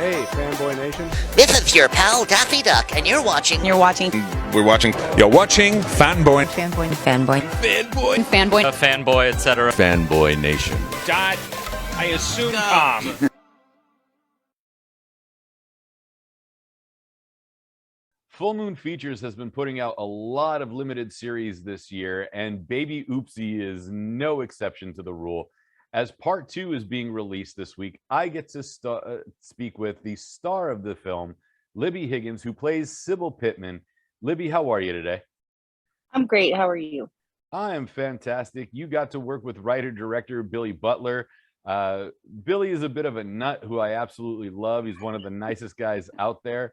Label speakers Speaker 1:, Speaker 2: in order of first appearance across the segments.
Speaker 1: Hey, Fanboy Nation.
Speaker 2: This is your pal Daffy Duck, and you're watching.
Speaker 3: We're watching Fanboy.
Speaker 4: A fanboy, etc.
Speaker 5: Fanboy Nation.
Speaker 6: Dot, I assume Tom.
Speaker 1: Full Moon Features has been putting out a lot of limited series this year, and Baby Oopsie is no exception to the rule. As part 2 is being released this week, I get to speak with the star of the film, Libbie Higgins, who plays Sybil Pitman. Libbie, how are you today?
Speaker 7: I'm great. How are you?
Speaker 1: I am fantastic. You got to work with writer-director William Butler. Billy is a bit of a nut who I absolutely love. He's one of the nicest guys out there.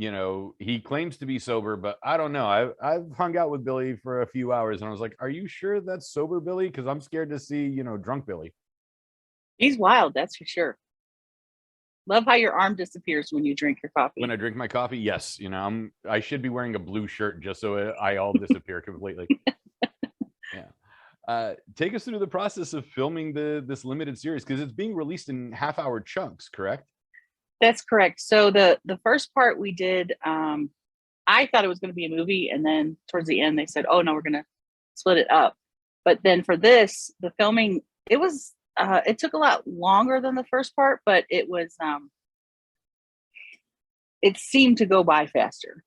Speaker 1: You know, he claims to be sober, but I don't know. I've hung out with Billy for a few hours and I was like, are you sure that's sober Billy? Because I'm scared to see, you know, drunk Billy.
Speaker 7: He's wild, that's for sure. Love how your arm disappears when you drink your coffee.
Speaker 1: When I drink my coffee, yes. You know, I should be wearing a blue shirt just so I all disappear completely. Yeah. Take us through the process of filming this limited series, because it's being released in half-hour chunks, correct?
Speaker 7: That's correct. So the first part we did, I thought it was going to be a movie, and then towards the end they said, oh no, we're going to split it up. But then for this, the filming, it took a lot longer than the first part, but it seemed to go by faster.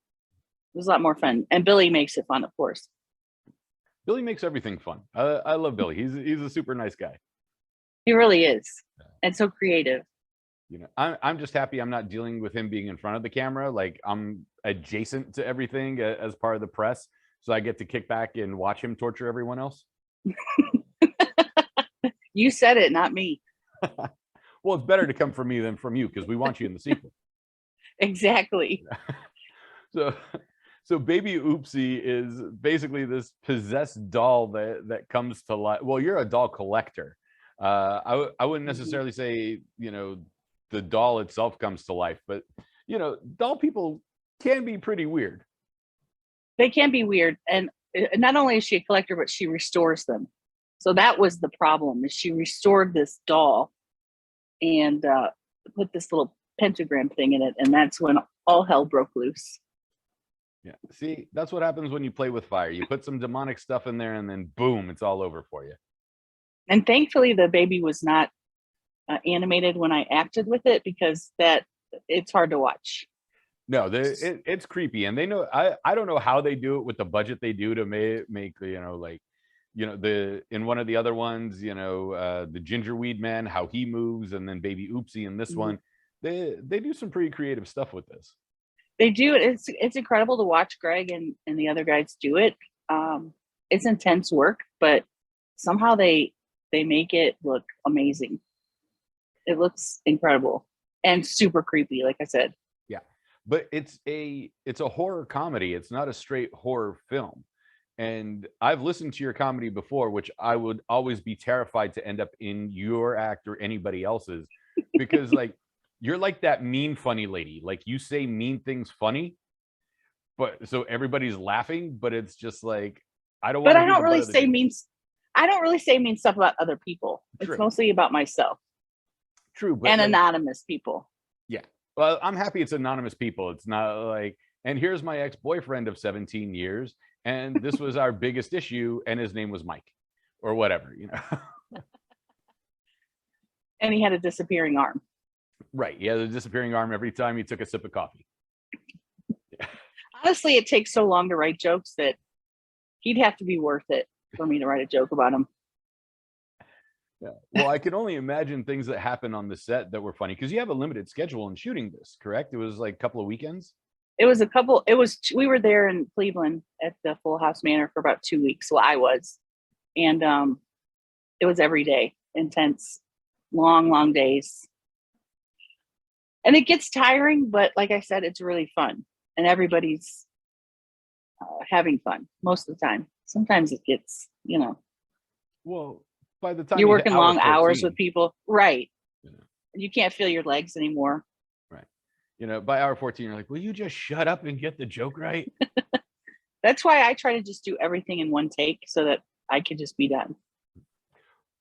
Speaker 7: It was a lot more fun, and Billy makes it fun, of course.
Speaker 1: Billy makes everything fun. I love Billy. He's a super nice guy.
Speaker 7: He really is, and so creative.
Speaker 1: You know, I'm just happy I'm not dealing with him being in front of the camera. Like, I'm adjacent to everything as part of the press, so I get to kick back and watch him torture everyone else.
Speaker 7: You said it, not me.
Speaker 1: Well, it's better to come from me than from you, because we want you in the sequel.
Speaker 7: Exactly.
Speaker 1: So Baby Oopsie is basically this possessed doll that comes to life. Well, you're a doll collector. I wouldn't necessarily say, you know, the doll itself comes to life, but you know, doll people can be pretty weird.
Speaker 7: They can be weird, and not only is she a collector, but she restores them. So that was the problem, is she restored this doll and put this little pentagram thing in it, and that's when all hell broke loose.
Speaker 1: Yeah, see, that's what happens when you play with fire. You put some demonic stuff in there and then boom, it's all over for you.
Speaker 7: And thankfully the baby was not animated when I acted with it, because it's hard to watch.
Speaker 1: No, it's creepy, and they know. I don't know how they do it with the budget they do to make you know, like, you know, in one of the other ones, you know, the gingerweed man, how he moves, and then Baby Oopsie in this one, they do some pretty creative stuff with this.
Speaker 7: They do. It's incredible to watch Greg and the other guys do it. It's intense work, but somehow they make it look amazing. It looks incredible and super creepy, like I said.
Speaker 1: Yeah, but it's a horror comedy. It's not a straight horror film. And I've listened to your comedy before, which I would always be terrified to end up in your act or anybody else's, because like, you're like that mean funny lady. Like, you say mean things funny, but so everybody's laughing, but it's just like, I don't want to.
Speaker 7: But I don't really say mean stuff about other people. True. It's mostly about myself.
Speaker 1: True, but
Speaker 7: and anonymous people.
Speaker 1: Yeah, well, I'm happy it's anonymous people. It's not like, and here's my ex-boyfriend of 17 years, and this was our biggest issue, and his name was Mike, or whatever, you know.
Speaker 7: And he had a disappearing arm.
Speaker 1: Right, he had a disappearing arm every time he took a sip of coffee. Yeah.
Speaker 7: Honestly, it takes so long to write jokes that he'd have to be worth it for me to write a joke about him.
Speaker 1: Yeah. Well, I can only imagine things that happen on the set that were funny, because you have a limited schedule in shooting this, correct? It was like a couple of weekends. We were there in Cleveland at the Full House Manor for about 2 weeks. Well, I was, and it was every day, intense, long days. And it gets tiring, but like I said, it's really fun, and everybody's having fun most of the time. Sometimes it gets, you know. Well, by the time
Speaker 7: you're working long
Speaker 1: 14,
Speaker 7: hours with people, right?
Speaker 1: You know.
Speaker 7: You can't feel your legs anymore.
Speaker 1: Right. You know, by hour 14, you're like, will you just shut up and get the joke right?
Speaker 7: That's why I try to just do everything in one take, so that I could just be done.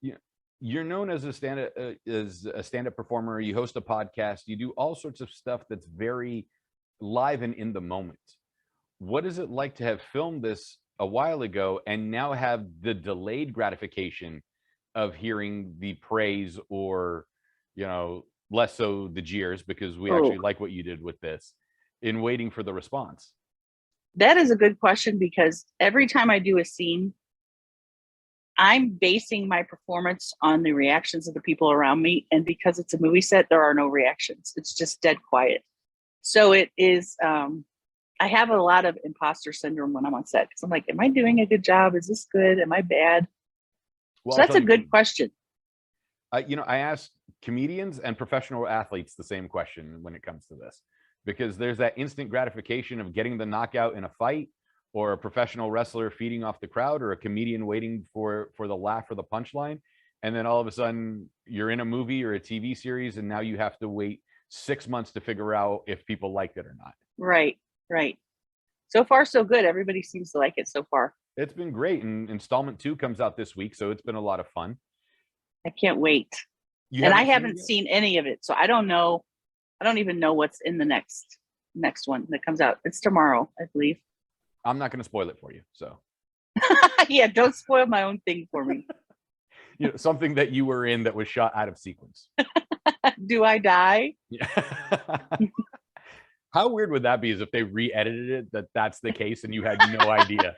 Speaker 1: Yeah. you're known as a stand-up performer. You host a podcast. You do all sorts of stuff that's very live and in the moment. What is it like to have filmed this a while ago and now have the delayed gratification of hearing the praise, or, you know, less so the jeers, because we actually like what you did with this, in waiting for the response?
Speaker 7: That is a good question, because every time I do a scene, I'm basing my performance on the reactions of the people around me. And because it's a movie set, there are no reactions. It's just dead quiet. So it is, I have a lot of imposter syndrome when I'm on set, because I'm like, am I doing a good job? Is this good? Am I bad?
Speaker 1: Well,
Speaker 7: so that's a good question.
Speaker 1: You know, I asked comedians and professional athletes the same question when it comes to this, because there's that instant gratification of getting the knockout in a fight, or a professional wrestler feeding off the crowd, or a comedian waiting for the laugh or the punchline. And then all of a sudden you're in a movie or a TV series, and now you have to wait 6 months to figure out if people liked it or not.
Speaker 7: Right. So far, so good. Everybody seems to like it so far.
Speaker 1: It's been great. And installment 2 comes out this week, so it's been a lot of fun.
Speaker 7: I can't wait. And I haven't seen any of it, so I don't know. I don't even know what's in the next one that comes out. It's tomorrow, I believe.
Speaker 1: I'm not going to spoil it for you, so.
Speaker 7: Yeah, don't spoil my own thing for me.
Speaker 1: You know, something that you were in that was shot out of sequence.
Speaker 7: Do I die?
Speaker 1: Yeah. How weird would that be, is if they re-edited it, that's the case and you had no idea?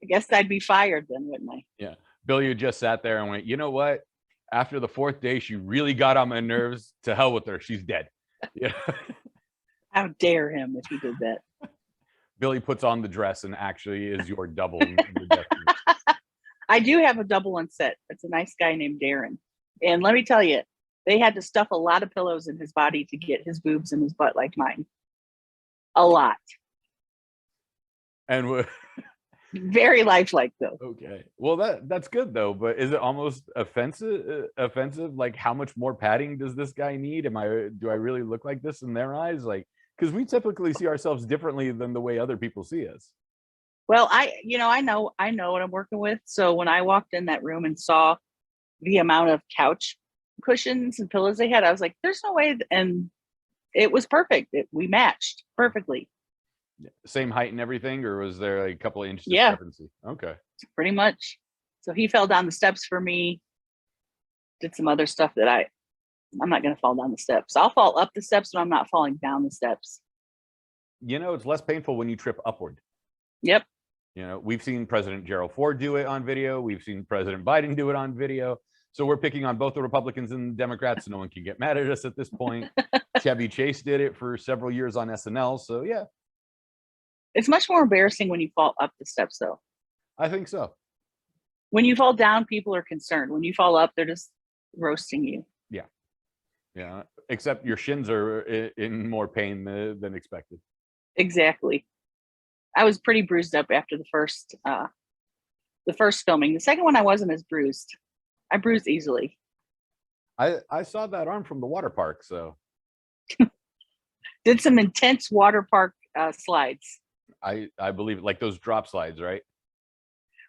Speaker 7: I guess I'd be fired then, wouldn't I?
Speaker 1: Yeah. Billy had just sat there and went, you know what? After the 4th day, she really got on my nerves. To hell with her. She's dead. Yeah.
Speaker 7: How dare him if he did that.
Speaker 1: Billy puts on the dress and actually is your double. In your death scene.
Speaker 7: I do have a double on set. It's a nice guy named Darren. And let me tell you, they had to stuff a lot of pillows in his body to get his boobs and his butt like mine. A lot.
Speaker 1: And
Speaker 7: very lifelike, though.
Speaker 1: Okay. Well, that's good though. But is it almost offensive? Like, how much more padding does this guy need? Do I really look like this in their eyes? Like, because we typically see ourselves differently than the way other people see us.
Speaker 7: Well, I know what I'm working with. So when I walked in that room and saw the amount of couch cushions and pillows they had, I was like, there's no way. And it was perfect. We matched perfectly.
Speaker 1: Same height and everything, or was there like a couple of inches discrepancy? Okay.
Speaker 7: Pretty much. So he fell down the steps for me, did some other stuff that I'm not going to fall down the steps. I'll fall up the steps, but I'm not falling down the steps.
Speaker 1: You know, it's less painful when you trip upward.
Speaker 7: Yep.
Speaker 1: You know, we've seen President Gerald Ford do it on video. We've seen President Biden do it on video. So we're picking on both the Republicans and the Democrats. So no one can get mad at us at this point. Chevy Chase did it for several years on SNL. So yeah.
Speaker 7: It's much more embarrassing when you fall up the steps, though.
Speaker 1: I think so.
Speaker 7: When you fall down, people are concerned. When you fall up, they're just roasting you.
Speaker 1: Yeah. Yeah. Except your shins are in more pain than expected.
Speaker 7: Exactly. I was pretty bruised up after the first filming. The second one, I wasn't as bruised. I bruised easily.
Speaker 1: I saw that arm from the water park, so.
Speaker 7: Did some intense water park slides.
Speaker 1: I believe, like those drop slides, right?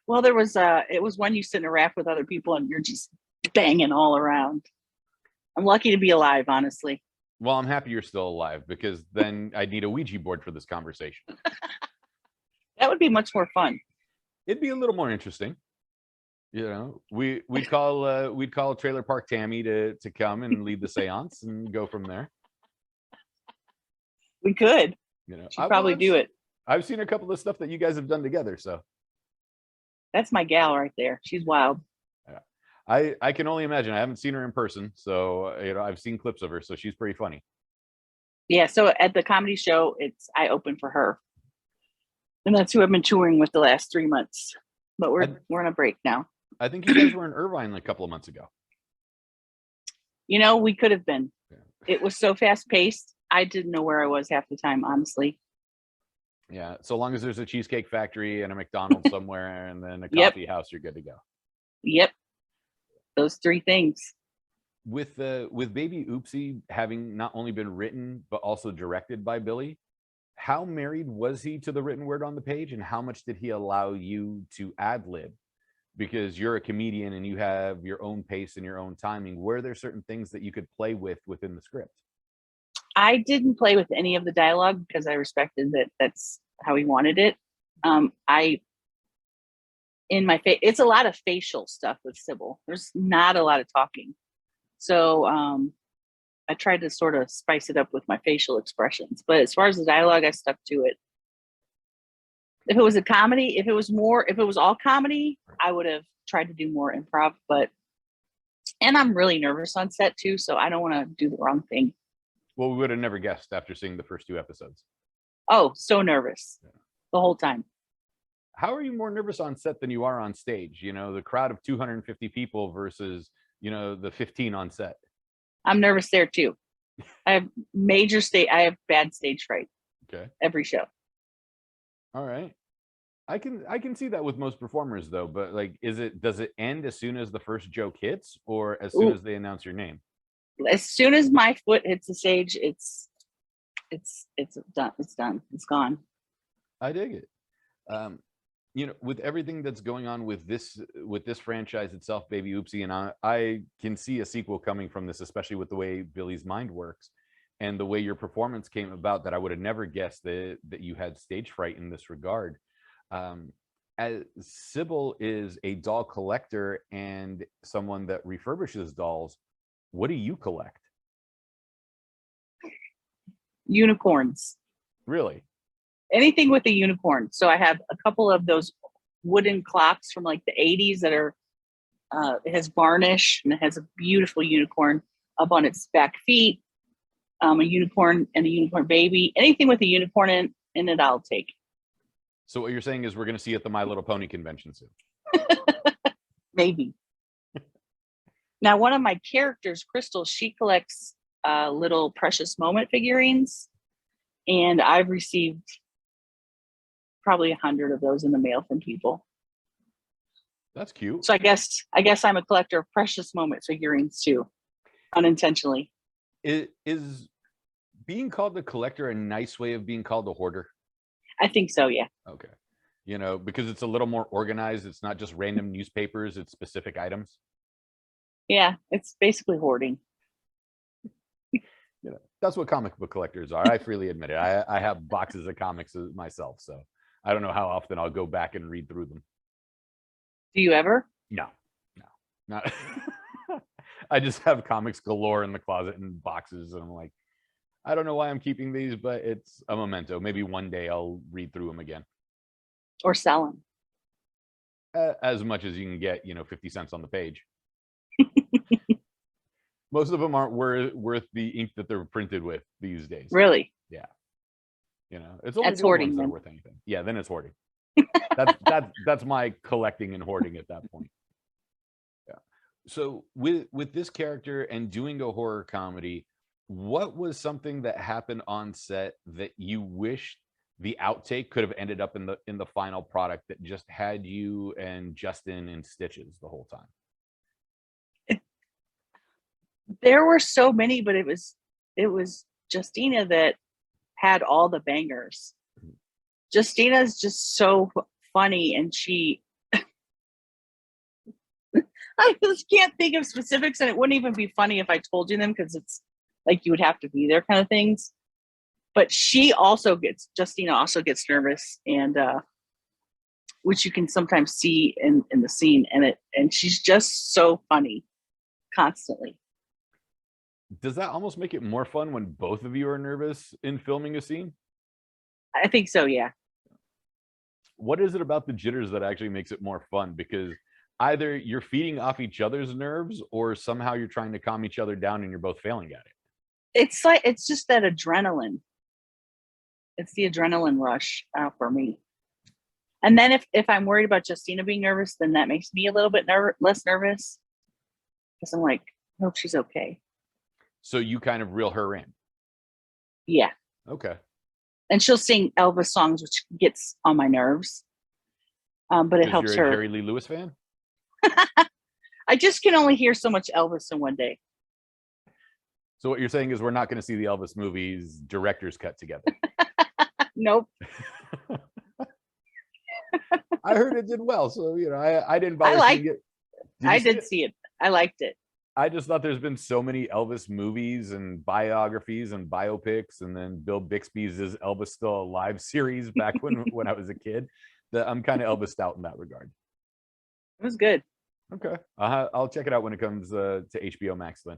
Speaker 7: Well, there was it was when you sit in a raft with other people and you're just banging all around. I'm lucky to be alive, honestly.
Speaker 1: Well, I'm happy you're still alive, because then I'd need a Ouija board for this conversation.
Speaker 7: That would be much more fun.
Speaker 1: It'd be a little more interesting. You know, we'd call Trailer Park Tammy to come and lead the seance and go from there.
Speaker 7: We could.
Speaker 1: You know,
Speaker 7: she'd probably do it.
Speaker 1: I've seen a couple of stuff that you guys have done together, so.
Speaker 7: That's my gal right there. She's wild.
Speaker 1: Yeah. I can only imagine. I haven't seen her in person, so you know, I've seen clips of her, so she's pretty funny.
Speaker 7: Yeah, so at the comedy show, I open for her. And that's who I've been touring with the last 3 months. But we're on a break now.
Speaker 1: I think you guys were in Irvine a couple of months ago.
Speaker 7: You know, we could have been.
Speaker 1: Yeah.
Speaker 7: It was so fast paced. I didn't know where I was half the time, honestly.
Speaker 1: Yeah, so long as there's a Cheesecake Factory and a McDonald's somewhere and then a coffee house, you're good to go.
Speaker 7: Yep. Those 3 things.
Speaker 1: With Baby Oopsie having not only been written but also directed by Billy, how married was he to the written word on the page, and how much did he allow you to ad lib because you're a comedian and you have your own pace and your own timing. Were there certain things that you could play with within the script?
Speaker 7: I didn't play with any of the dialogue because I respected that that's how he wanted it. It's a lot of facial stuff with Sybil. There's not a lot of talking. So I tried to sort of spice it up with my facial expressions. But as far as the dialogue, I stuck to it. If it was a comedy, if it was all comedy, I would have tried to do more improv. And I'm really nervous on set too, so I don't want to do the wrong thing.
Speaker 1: Well, we would have never guessed after seeing the first 2 episodes.
Speaker 7: Oh, so nervous the whole time.
Speaker 1: How are you more nervous on set than you are on stage? You know, the crowd of 250 people versus, you know, the 15 on set.
Speaker 7: I'm nervous there too. I have bad stage fright.
Speaker 1: Okay.
Speaker 7: Every show.
Speaker 1: All right. I can see that with most performers though, but like, does it end as soon as the first joke hits or as soon as they announce your name?
Speaker 7: As soon as my foot hits the stage, it's done. It's done. It's gone.
Speaker 1: I dig it. You know, with everything that's going on with this franchise itself, Baby Oopsie, and I can see a sequel coming from this, especially with the way Billy's mind works and the way your performance came about, that I would have never guessed that you had stage fright in this regard. As Sybil is a doll collector and someone that refurbishes dolls, what do you collect?
Speaker 7: Unicorns.
Speaker 1: Really?
Speaker 7: Anything with a unicorn. So I have a couple of those wooden clocks from like the 80s that are it has varnish and it has a beautiful unicorn up on its back feet. A unicorn and a unicorn baby. Anything with a unicorn in it, I'll take.
Speaker 1: So what you're saying is we're going to see at the My Little Pony convention soon.
Speaker 7: Maybe. Now, one of my characters, Crystal, she collects little precious moment figurines, and I've received probably 100 of those in the mail from people.
Speaker 1: That's cute.
Speaker 7: So I guess I'm a collector of precious moment figurines too, unintentionally.
Speaker 1: Is being called the collector a nice way of being called a hoarder?
Speaker 7: I think so, yeah.
Speaker 1: Okay. You know, because it's a little more organized. It's not just random newspapers, it's specific items.
Speaker 7: Yeah, it's basically hoarding.
Speaker 1: You know, that's what comic book collectors are. I freely admit it. I have boxes of comics myself, so I don't know how often I'll go back and read through them.
Speaker 7: Do you ever?
Speaker 1: No, not. I just have comics galore in the closet in boxes, and I'm like, I don't know why I'm keeping these, but it's a memento. Maybe one day I'll read through them again.
Speaker 7: Or sell them.
Speaker 1: As much as you can get, 50 cents on the page. Most of them aren't worth the ink that they're printed with these days.
Speaker 7: Really?
Speaker 1: Yeah. It's only
Speaker 7: That's
Speaker 1: the old
Speaker 7: hoarding
Speaker 1: ones that are
Speaker 7: then.
Speaker 1: worth anything. Yeah, then it's hoarding. That's my collecting and hoarding at that point. Yeah. So with this character and doing a horror comedy, what was something that happened on set that you wished the outtake could have ended up in the final product that just had you and Justin in stitches the whole time?
Speaker 7: There were so many, but it was Justina that had all the bangers. Justina's just so funny, and I just can't think of specifics, and it wouldn't even be funny if I told you them because it's like you would have to be there kind of things. But Justina also gets nervous, and which you can sometimes see in the scene, and she's just so funny constantly.
Speaker 1: Does that almost make it more fun when both of you are nervous in filming a scene?
Speaker 7: I think so, yeah.
Speaker 1: What is it about the jitters that actually makes it more fun? Because either you're feeding off each other's nerves or somehow you're trying to calm each other down and you're both failing at it.
Speaker 7: It's just that adrenaline. It's the adrenaline rush for me. And then if I'm worried about Justina being nervous, then that makes me a little bit less nervous. Because I'm like, I hope she's okay.
Speaker 1: So you kind of reel her in.
Speaker 7: Yeah.
Speaker 1: Okay.
Speaker 7: And she'll sing Elvis songs, which gets on my nerves. But it helps
Speaker 1: you're
Speaker 7: her.
Speaker 1: a Jerry Lee Lewis fan?
Speaker 7: I just can only hear so much Elvis in one day.
Speaker 1: So what you're saying is we're not going to see the Elvis movies director's cut together.
Speaker 7: Nope.
Speaker 1: I heard it did well, so I didn't bother seeing it.
Speaker 7: I did see it. I liked it.
Speaker 1: I just thought there's been so many Elvis movies and biographies and biopics, and then Bill Bixby's "Is Elvis Still Alive" series back when I was a kid, that I'm kind of Elvis out in that regard.
Speaker 7: It was good.
Speaker 1: Okay, I'll check it out when it comes to HBO Max then.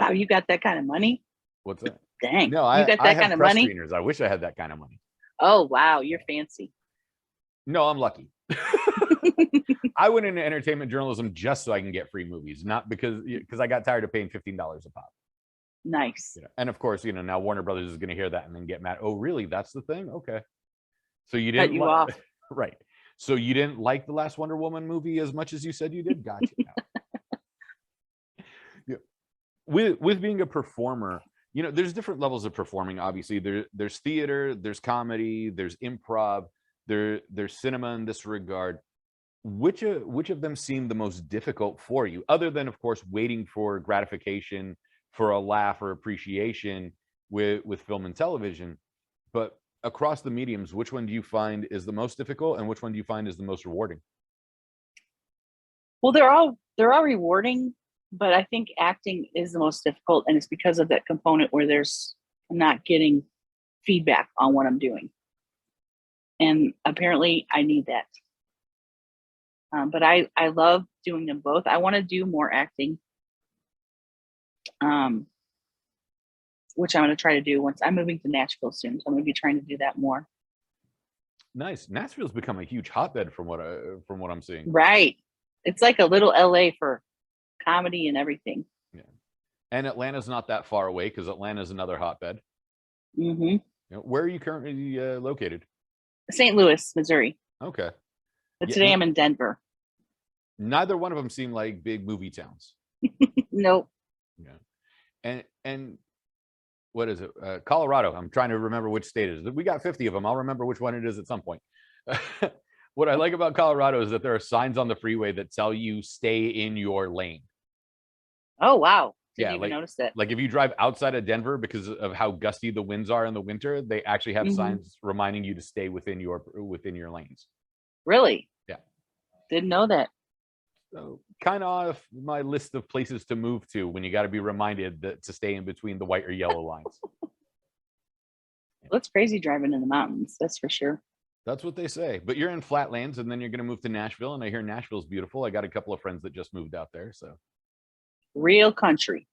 Speaker 7: Wow, you got that kind of money?
Speaker 1: What's that?
Speaker 7: Dang,
Speaker 1: No,
Speaker 7: you got that kind of money?
Speaker 1: Screeners. I wish I had that kind of money.
Speaker 7: Oh wow, you're fancy.
Speaker 1: No, I'm lucky. I went into entertainment journalism just so I can get free movies, not because I got tired of paying $15 a pop.
Speaker 7: Nice.
Speaker 1: And of course, now Warner Brothers is going to hear that and then get mad. Oh, really? That's the thing? Okay. So you didn't
Speaker 7: off.
Speaker 1: Right. So you didn't like the last Wonder Woman movie as much as you said you did? Gotcha. Yeah. With being a performer, there's different levels of performing. Obviously, there's theater, there's comedy, there's improv, there's cinema in this regard. Which of them seem the most difficult for you, other than, of course, waiting for gratification, for a laugh or appreciation with film and television? But across the mediums, which one do you find is the most difficult, and which one do you find is the most rewarding?
Speaker 7: Well, they're all rewarding, but I think acting is the most difficult, and it's because of that component where I'm not getting feedback on what I'm doing, and apparently I need that. But I love doing them both. I want to do more acting, which I'm going to try to do once I'm moving to Nashville soon. So I'm going to be trying to do that more.
Speaker 1: Nice. Nashville's become a huge hotbed from what I'm seeing.
Speaker 7: Right. It's like a little LA for comedy and everything.
Speaker 1: Yeah. And Atlanta's not that far away, because Atlanta's another hotbed.
Speaker 7: Mm-hmm.
Speaker 1: Where are you currently located?
Speaker 7: St. Louis, Missouri.
Speaker 1: Okay.
Speaker 7: But today I'm in Denver.
Speaker 1: Neither one of them seem like big movie towns.
Speaker 7: Nope.
Speaker 1: Yeah. And what is it? Colorado. I'm trying to remember which state it is. We got 50 of them. I'll remember which one it is at some point. What I like about Colorado is that there are signs on the freeway that tell you stay in your lane.
Speaker 7: Oh, wow. Didn't even notice that.
Speaker 1: Like if you drive outside of Denver, because of how gusty the winds are in the winter, they actually have signs reminding you to stay within your lanes.
Speaker 7: Really?
Speaker 1: Yeah.
Speaker 7: Didn't know that.
Speaker 1: So kind of off my list of places to move to when you got to be reminded to stay in between the white or yellow lines.
Speaker 7: Well, it's crazy driving in the mountains, that's for sure.
Speaker 1: That's what they say. But you're in flatlands, and then you're going to move to Nashville, and I hear Nashville's beautiful. I got a couple of friends that just moved out there. So
Speaker 7: real country.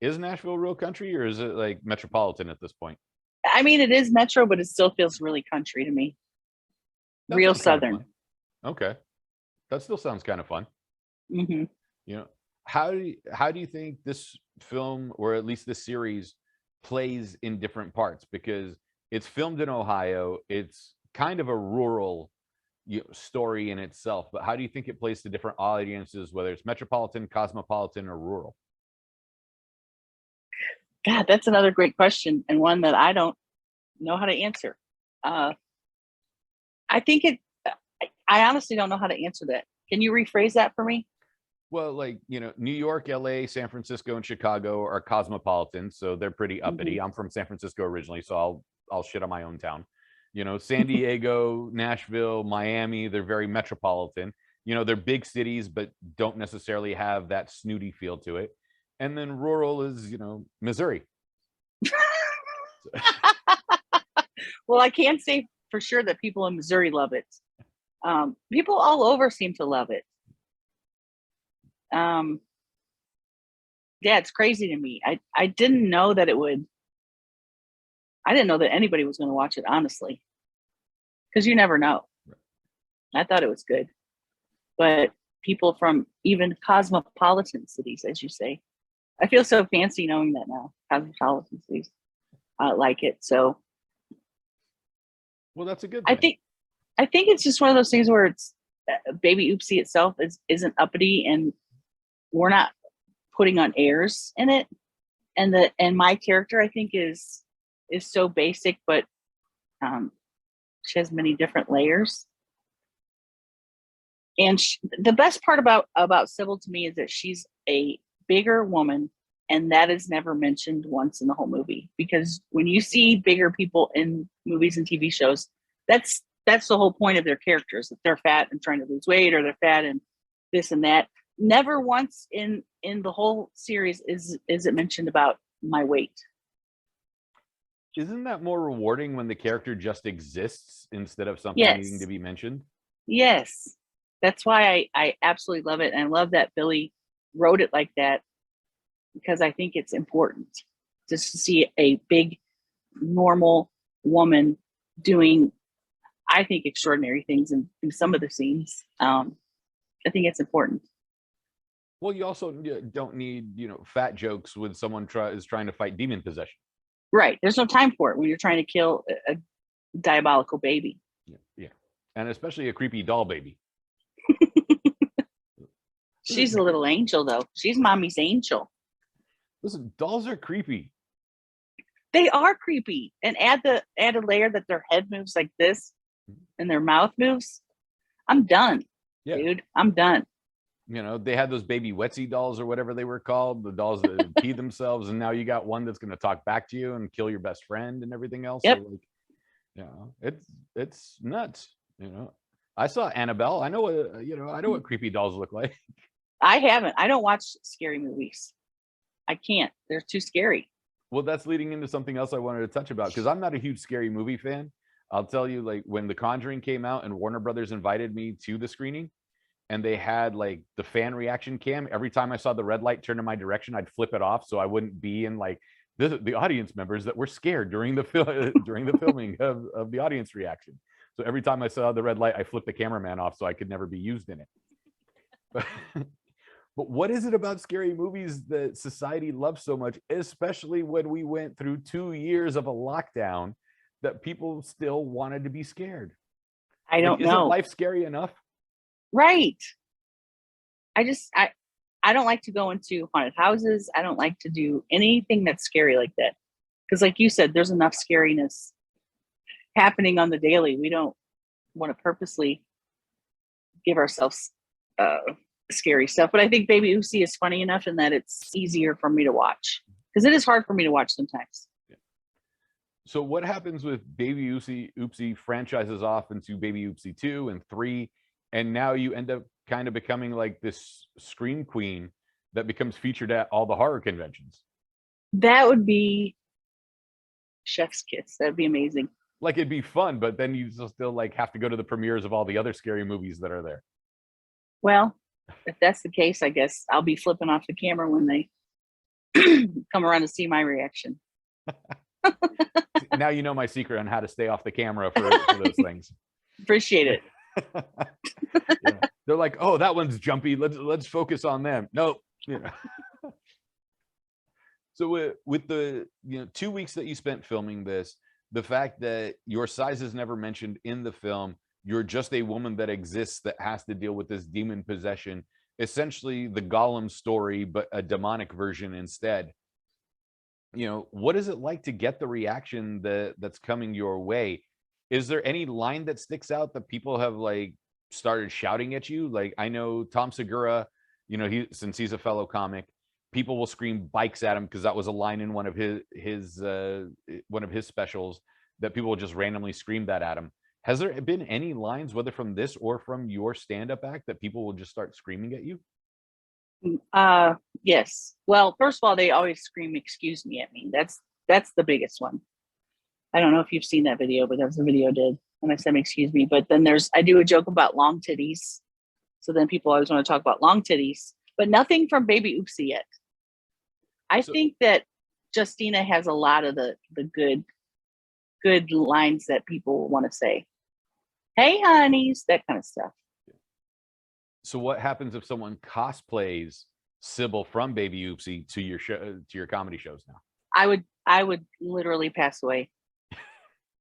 Speaker 1: Is Nashville real country, or is it like metropolitan at this point?
Speaker 7: I mean, it is metro, but it still feels really country to me.
Speaker 1: That
Speaker 7: real
Speaker 1: sounds kind of
Speaker 7: southern.
Speaker 1: fun. Okay. That still sounds kind of fun.
Speaker 7: Mm-hmm.
Speaker 1: How do you think this film, or at least this series, plays in different parts? Because it's filmed in Ohio. It's kind of a rural story in itself, but how do you think it plays to different audiences, whether it's metropolitan, cosmopolitan, or rural?
Speaker 7: God, that's another great question, and one that I don't know how to answer. I honestly don't know how to answer that. Can you rephrase that for me?
Speaker 1: Well, like, New York, LA, San Francisco, and Chicago are cosmopolitan, so they're pretty uppity. I'm from San Francisco originally, so I'll shit on my own town. San Diego, Nashville, Miami, they're very metropolitan. They're big cities, but don't necessarily have that snooty feel to it. And then rural is, Missouri.
Speaker 7: Well, I can say for sure that people in Missouri love it. People all over seem to love it. Yeah, it's crazy to me. I didn't know that I didn't know that anybody was going to watch it, honestly, because you never know. I thought it was good, but people from even cosmopolitan cities, as you say, I feel so fancy knowing that now. Cosmopolitan cities like it. So,
Speaker 1: well, that's a good thing.
Speaker 7: I think it's just one of those things where it's Baby Oopsie itself isn't uppity, and we're not putting on airs in it. And my character, I think, is so basic, but she has many different layers. And the best part about Sybil to me is that she's a bigger woman, and that is never mentioned once in the whole movie. Because when you see bigger people in movies and TV shows, that's that's the whole point of their characters, that they're fat and trying to lose weight, or they're fat and this and that. Never once in the whole series is it mentioned about my weight.
Speaker 1: Isn't that more rewarding when the character just exists instead of something
Speaker 7: Yes.
Speaker 1: needing to be mentioned?
Speaker 7: Yes. That's why I absolutely love it. And I love that Billy wrote it like that, because I think it's important just to see a big, normal woman doing, I think, extraordinary things in some of the scenes. I think it's important.
Speaker 1: Well, you also don't need, fat jokes when someone is trying to fight demon possession.
Speaker 7: Right. There's no time for it when you're trying to kill a diabolical baby.
Speaker 1: Yeah. And especially a creepy doll baby.
Speaker 7: She's a little angel, though. She's mommy's angel.
Speaker 1: Listen, dolls are creepy.
Speaker 7: They are creepy. And add a layer that their head moves like this and their mouth moves. I'm done, dude. I'm done.
Speaker 1: They had those baby wetsy dolls or whatever they were called, the dolls that pee themselves, and now you got one that's going to talk back to you and kill your best friend and everything else.
Speaker 7: Yep.
Speaker 1: So, it's nuts. I saw Annabelle. I know what creepy dolls look like.
Speaker 7: I haven't. I don't watch scary movies. I can't. They're too scary.
Speaker 1: Well, that's leading into something else I wanted to touch about, because I'm not a huge scary movie fan. I'll tell you, like, when The Conjuring came out and Warner Brothers invited me to the screening, and they had like the fan reaction cam, every time I saw the red light turn in my direction, I'd flip it off so I wouldn't be in like the audience members that were scared during the filming of the audience reaction. So every time I saw the red light, I flipped the cameraman off so I could never be used in it. But what is it about scary movies that society loves so much, especially when we went through 2 years of a lockdown, that people still wanted to be scared?
Speaker 7: I don't know.
Speaker 1: Isn't life scary enough?
Speaker 7: Right. I don't like to go into haunted houses. I don't like to do anything that's scary like that. Because like you said, there's enough scariness happening on the daily. We don't want to purposely give ourselves scary stuff. But I think Baby Oopsie is funny enough in that it's easier for me to watch. Because it is hard for me to watch sometimes.
Speaker 1: So what happens with Baby Oopsie franchises off into Baby Oopsie 2 and 3, and now you end up kind of becoming like this scream queen that becomes featured at all the horror conventions?
Speaker 7: That would be chef's kiss. That'd be amazing.
Speaker 1: Like, it'd be fun, but then you still like have to go to the premieres of all the other scary movies that are there.
Speaker 7: Well, if that's the case, I guess I'll be flipping off the camera when they come around to see my reaction.
Speaker 1: Now you know my secret on how to stay off the camera for those things.
Speaker 7: Appreciate it.
Speaker 1: Yeah. They're like, oh, that one's jumpy. Let's focus on them. Nope. So with the 2 weeks that you spent filming this, the fact that your size is never mentioned in the film, you're just a woman that exists that has to deal with this demon possession, essentially the Gollum story, but a demonic version instead. What is it like to get the reaction that's coming your way? Is there any line that sticks out that people have like started shouting at you? Like, I know Tom Segura, since he's a fellow comic, people will scream bikes at him because that was a line in one of his specials that people will just randomly scream that at him. Has there been any lines, whether from this or from your stand-up act, that people will just start screaming at you?
Speaker 7: Yes. Well, first of all, they always scream "excuse me" at me. That's the biggest one. I don't know if you've seen that video, but that's the video I did when I said "excuse me." But then I do a joke about long titties, so then people always want to talk about long titties, but nothing from Baby Oopsie yet. I think that Justina has a lot of the good lines that people want to say. Hey, honeys, that kind of stuff.
Speaker 1: So what happens if someone cosplays Sybil from Baby Oopsie to your show, to your comedy shows now?
Speaker 7: I would literally pass away.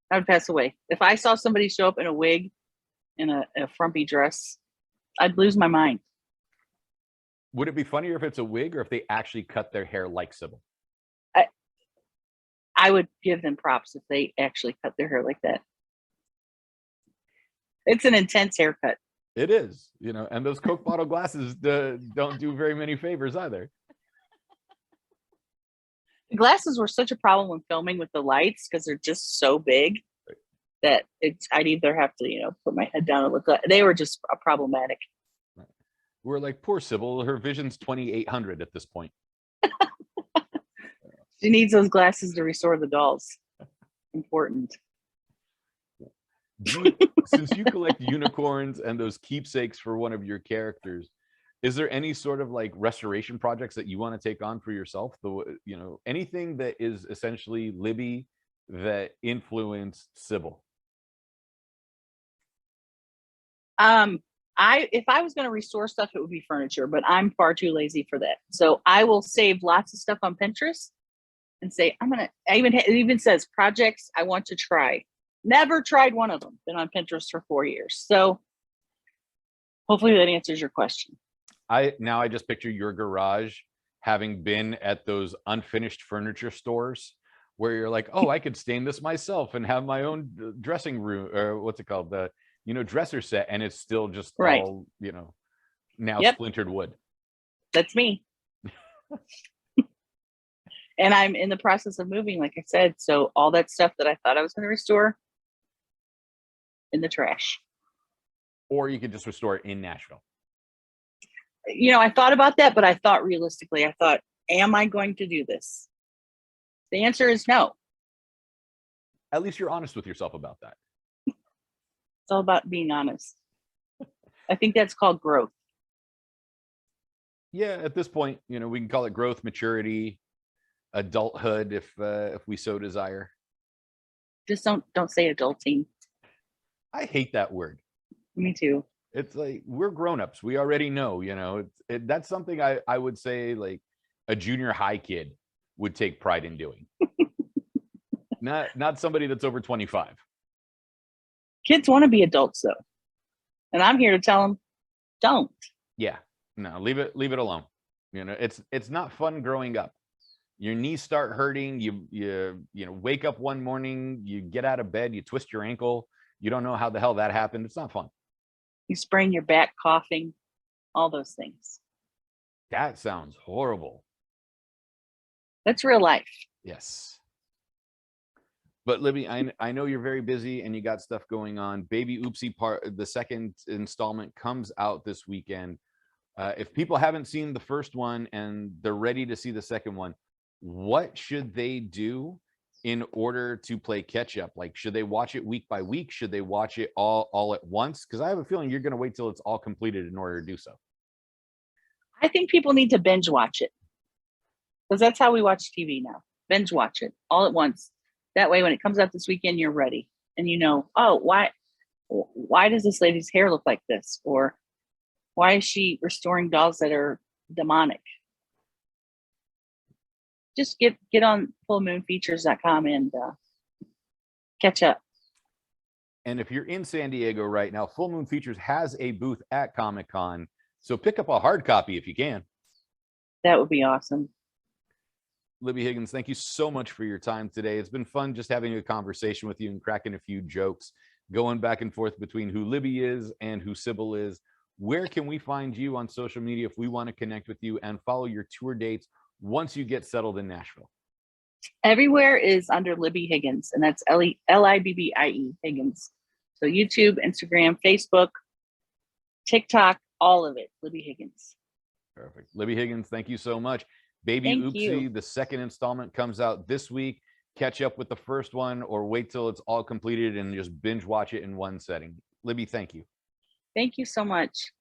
Speaker 7: I would pass away. If I saw somebody show up in a wig, in a frumpy dress, I'd lose my mind.
Speaker 1: Would it be funnier if it's a wig or if they actually cut their hair like Sybil?
Speaker 7: I would give them props if they actually cut their hair like that. It's an intense haircut.
Speaker 1: It is, and those Coke bottle glasses don't do very many favors either.
Speaker 7: The glasses were such a problem when filming with the lights because they're just so big. that I'd either have to, you know, put my head down and look up. They were just problematic.
Speaker 1: We're like, poor Sybil, her vision's 2800 at this point.
Speaker 7: She needs those glasses to restore the dolls. Important.
Speaker 1: Since you collect unicorns and those keepsakes for one of your characters, is there any sort of like restoration projects that you want to take on for yourself? You know, anything that is essentially Libbie that influenced Sybil?
Speaker 7: If I was going to restore stuff, it would be furniture, but I'm far too lazy for that. So I will save lots of stuff on Pinterest and say, it even says projects I want to try. Never tried one of them. Been on Pinterest for 4 years. So hopefully that answers your question.
Speaker 1: I just picture your garage having been at those unfinished furniture stores where you're like, oh, I could stain this myself and have my own dressing room, or what's it called? The, you know, dresser set, and it's still just all, you know, now splintered wood.
Speaker 7: That's me. And I'm in the process of moving, like I said. So all that stuff that I thought I was going to restore, in the trash.
Speaker 1: Or you could just restore it in Nashville.
Speaker 7: You know, I thought about that, but I thought realistically, I thought, am I going to do this? The answer is no.
Speaker 1: At least you're honest with yourself about that.
Speaker 7: It's all about being honest. I think that's called growth.
Speaker 1: Yeah, at this point, you know, we can call it growth, maturity, adulthood, if we so desire.
Speaker 7: Just don't say adulting.
Speaker 1: I hate that word.
Speaker 7: Me too.
Speaker 1: It's like, we're grown-ups. We already know, you know, that's something I would say like a junior high kid would take pride in doing. not somebody that's over 25.
Speaker 7: Kids want to be adults though. And I'm here to tell them, don't.
Speaker 1: Yeah, no, leave it alone. You know, it's not fun growing up. Your knees start hurting. You know, wake up one morning, you get out of bed, you twist your ankle. You don't know how the hell that happened. It's not fun.
Speaker 7: You sprain your back, coughing, all those things.
Speaker 1: That sounds horrible.
Speaker 7: That's real life.
Speaker 1: Yes. But Libbie, I know you're very busy and you got stuff going on. Baby Oopsie the second installment comes out this weekend. If people haven't seen the first one and they're ready to see the second one, what should they do in order to play catch up? Like, should they watch it week by week? Should they watch it all at once? Because I have a feeling you're going to wait till it's all completed in order to do so.
Speaker 7: I think people need to binge watch it, because that's how we watch TV now. Binge watch it all at once. That way, when it comes out this weekend, you're ready and you know, oh, why does this lady's hair look like this? Or why is she restoring dolls that are demonic? Just get on fullmoonfeatures.com and catch up.
Speaker 1: And if you're in San Diego right now, Full Moon Features has a booth at Comic-Con. So pick up a hard copy if you can.
Speaker 7: That would be awesome.
Speaker 1: Libbie Higgins, thank you so much for your time today. It's been fun just having a conversation with you and cracking a few jokes, going back and forth between who Libbie is and who Sybil is. Where can we find you on social media if we want to connect with you and follow your tour dates once you get settled in Nashville?
Speaker 7: Everywhere is under Libbie Higgins, and that's Libbie Higgins. So YouTube, Instagram, Facebook, TikTok, all of it, Libbie Higgins.
Speaker 1: Perfect. Libbie Higgins, thank you so much. Baby Oopsie, the second installment comes out this week. Catch up with the first one or wait till it's all completed and just binge watch it in one setting. Libbie, thank you.
Speaker 7: Thank you so much.